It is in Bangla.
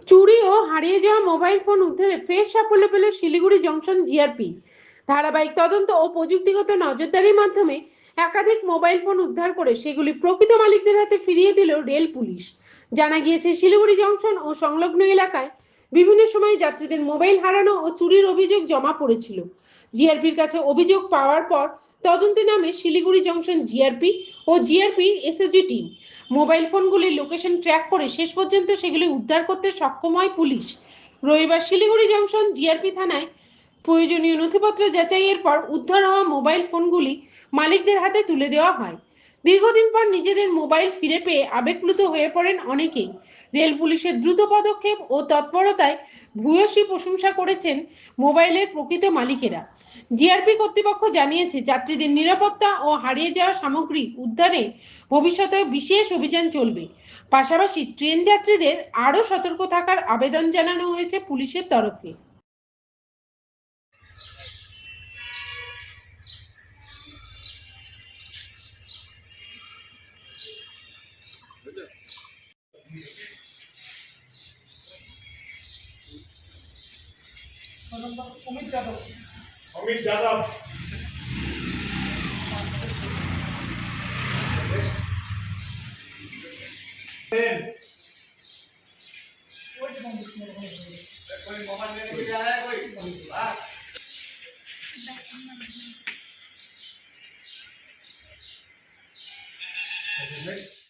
চুরি ও হারিয়ে যাওয়া মোবাইল ফোন উদ্ধারে ফের সাফল্য পেল শিলিগুড়ি জংশন জিআরপি। ধারাবাহিক তদন্ত ও প্রযুক্তিগত নজরদারির মাধ্যমে একাধিক মোবাইল ফোন উদ্ধার করে সেগুলি প্রকৃত মালিকদের হাতে ফিরিয়ে দিল রেল পুলিশ। জানা গিয়েছে, শিলিগুড়ি জংশন ও সংলগ্ন এলাকায় বিভিন্ন সময় যাত্রীদের মোবাইল হারানো ও চুরির অভিযোগ জমা পড়েছিল। জিআরপির কাছে অভিযোগ পাওয়ার পর তদন্তে নামে শিলিগুড়ি জংশন জিআরপি ও জিআরপি এসওজি টিম। মোবাইল ফোনগুলির লোকেশন ট্র্যাক করে শেষ পর্যন্ত সেগুলি উদ্ধার করতে সক্ষম হয় পুলিশ। রবিবার শিলিগুড়ি জংশন জিআরপি থানায় প্রয়োজনীয় নথিপত্র যাচাইয়ের পর উদ্ধার হওয়া মোবাইল ফোনগুলি মালিকদের হাতে তুলে দেওয়া হয়। দীর্ঘদিন পর নিজেদের মোবাইল ফিরে পেয়ে আবেগপ্লুত হয়ে পড়েন অনেকেই। রেল পুলিশের দ্রুত পদক্ষেপ ও তৎপরতায় ভূয়সী প্রশংসা করেছেন মোবাইলের প্রকৃত মালিকেরা। জিআরপি কর্তৃপক্ষ জানিয়েছে, যাত্রীদের নিরাপত্তা ও হারিয়ে যাওয়া সামগ্রী উদ্ধারে ভবিষ্যতে বিশেষ অভিযান চলবে। পাশাপাশি ট্রেন যাত্রীদের আরও সতর্ক থাকার আবেদন জানানো হয়েছে পুলিশের তরফে। অমিত যাদব। कोई मोबाइल लेने के जा रहा है कोई नेक्स्ट